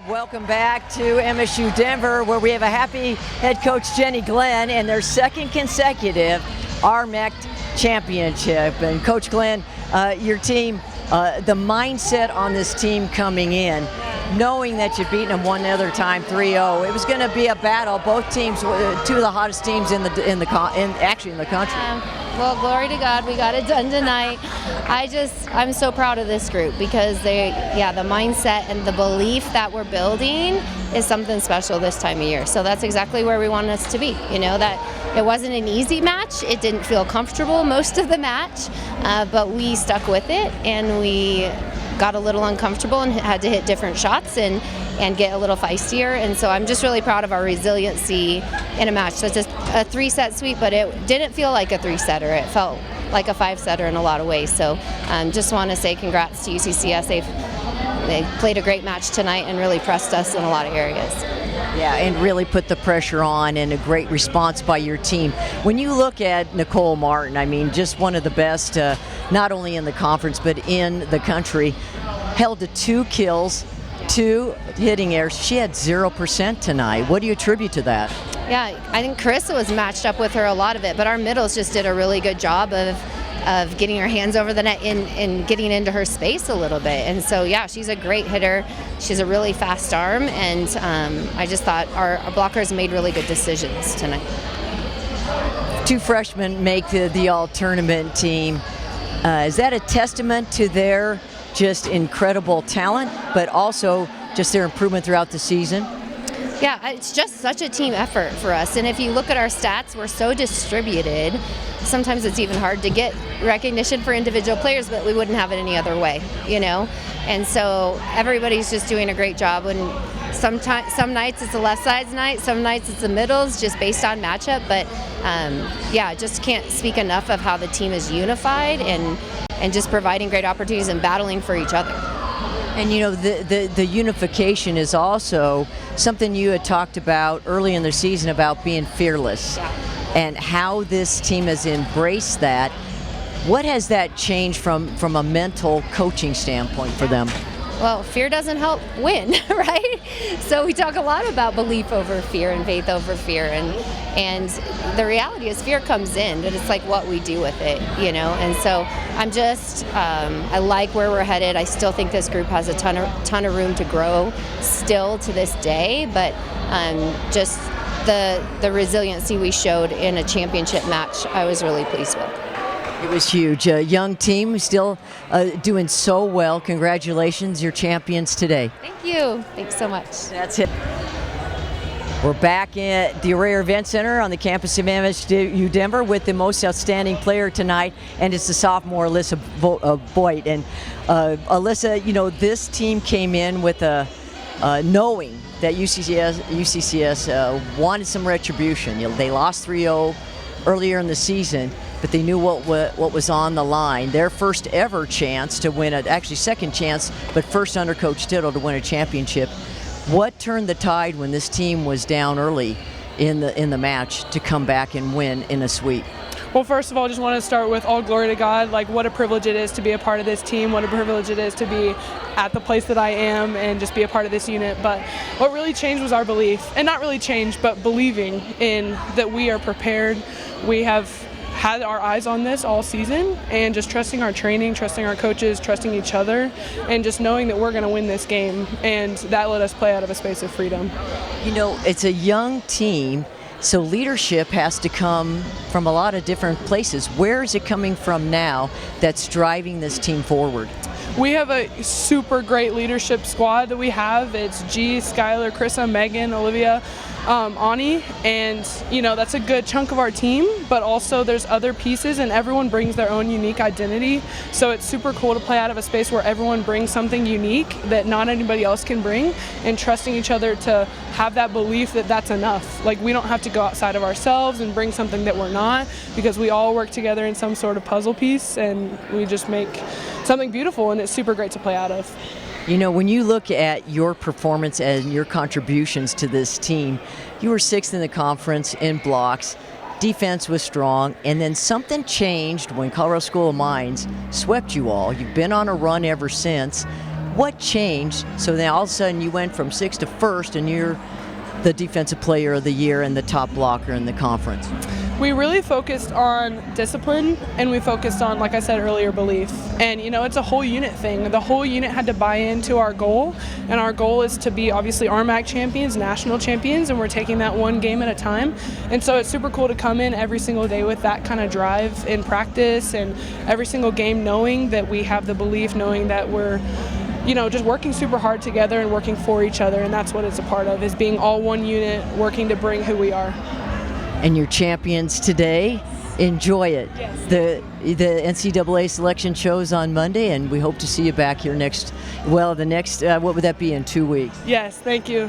Welcome back to MSU Denver, where we have a happy head coach, Jenny Glenn, and their second consecutive RMAC Championship. And Coach Glenn, your team, the mindset on this team coming in, knowing that you've beaten them one other time, 3-0, it was going to be a battle. Both teams, two of the hottest teams in the country. Well, glory to God, we got it done tonight. I'm so proud of this group because the mindset and the belief that we're building is something special this time of year. So that's exactly where we want us to be. You know, that it wasn't an easy match. It didn't feel comfortable most of the match, but we stuck with it and we got a little uncomfortable and had to hit different shots and get a little feistier. And so I'm just really proud of our resiliency in a match. That's just a 3-set sweep, but it didn't feel like a 3-setter. It felt like a 5-setter in a lot of ways. So just want to say congrats to UCCS. They played a great match tonight and really pressed us in a lot of areas. Yeah, and really put the pressure on, and a great response by your team. When you look at Nicole Martin, I mean, just one of the best, not only in the conference, but in the country, held to 2 kills, 2 hitting errors. She had 0% tonight. What do you attribute to that? Yeah, I think Carissa was matched up with her a lot of it, but our middles just did a really good job of getting her hands over the net and getting into her space a little bit. And so, yeah, she's a great hitter. She's a really fast arm, and I just thought our blockers made really good decisions tonight. 2 freshmen make the all-tournament team. Is that a testament to their just incredible talent, but also just their improvement throughout the season? Yeah, it's just such a team effort for us. And if you look at our stats, we're so distributed. Sometimes it's even hard to get recognition for individual players, but we wouldn't have it any other way, you know? And so everybody's just doing a great job. And some nights it's a left sides night, some nights it's the middles, just based on matchup. But yeah, just can't speak enough of how the team is unified and just providing great opportunities and battling for each other. And you know, the unification is also something you had talked about early in the season about being fearless, and how this team has embraced that. What has that changed from a mental coaching standpoint for them? Well, fear doesn't help win, right? So we talk a lot about belief over fear and faith over fear, and the reality is fear comes in, but it's like what we do with it, you know? And so I'm just, I like where we're headed. I still think this group has a ton of room to grow still to this day, but just the resiliency we showed in a championship match, I was really pleased with. It was huge. A young team, still doing so well. Congratulations, you're champions today. Thank you. Thanks so much. That's it. We're back at the Array Event Center on the campus of MSU Denver with the most outstanding player tonight, and it's the sophomore Alyssa Boyte. And Alyssa, you know, this team came in with knowing that UCCS wanted some retribution. You know, they lost 3-0 earlier in the season, but they knew what was on the line. Their first ever chance to win actually second chance, but first under Coach Tittle to win a championship. What turned the tide when this team was down early in the match to come back and win in a sweep? Well, first of all, I just want to start with all glory to God. Like, what a privilege it is to be a part of this team. What a privilege it is to be at the place that I am and just be a part of this unit. But what really changed was our belief, and not really changed, but believing in that we are prepared. We have had our eyes on this all season, and just trusting our training, trusting our coaches, trusting each other, and just knowing that we're going to win this game. And that let us play out of a space of freedom. You know, it's a young team, so leadership has to come from a lot of different places. Where is it coming from now that's driving this team forward? We have a super great leadership squad that we have. It's G, Skylar, Krissa, Megan, Olivia, Ani, and you know, that's a good chunk of our team, but also there's other pieces and everyone brings their own unique identity. So it's super cool to play out of a space where everyone brings something unique that not anybody else can bring, and trusting each other to have that belief that that's enough. Like, we don't have to go outside of ourselves and bring something that we're not, because we all work together in some sort of puzzle piece and we just make something beautiful, and it's super great to play out of. You know, when you look at your performance and your contributions to this team, you were 6th in the conference in blocks, defense was strong, and then something changed when Colorado School of Mines swept you all. You've been on a run ever since. What changed? So then all of a sudden you went from 6th to 1st, and you're the Defensive Player of the Year and the top blocker in the conference. We really focused on discipline, and we focused on, like I said earlier, belief. And it's a whole unit thing. The whole unit had to buy into our goal, and our goal is to be obviously RMAC champions, national champions, and we're taking that one game at a time. And so it's super cool to come in every single day with that kind of drive in practice, and every single game knowing that we have the belief, knowing that we're just working super hard together and working for each other, and that's what it's a part of, is being all one unit, working to bring who we are. And you're champions today. Enjoy it. Yes. The NCAA selection shows on Monday, and we hope to see you back here what would that be, in 2 weeks? Yes, thank you.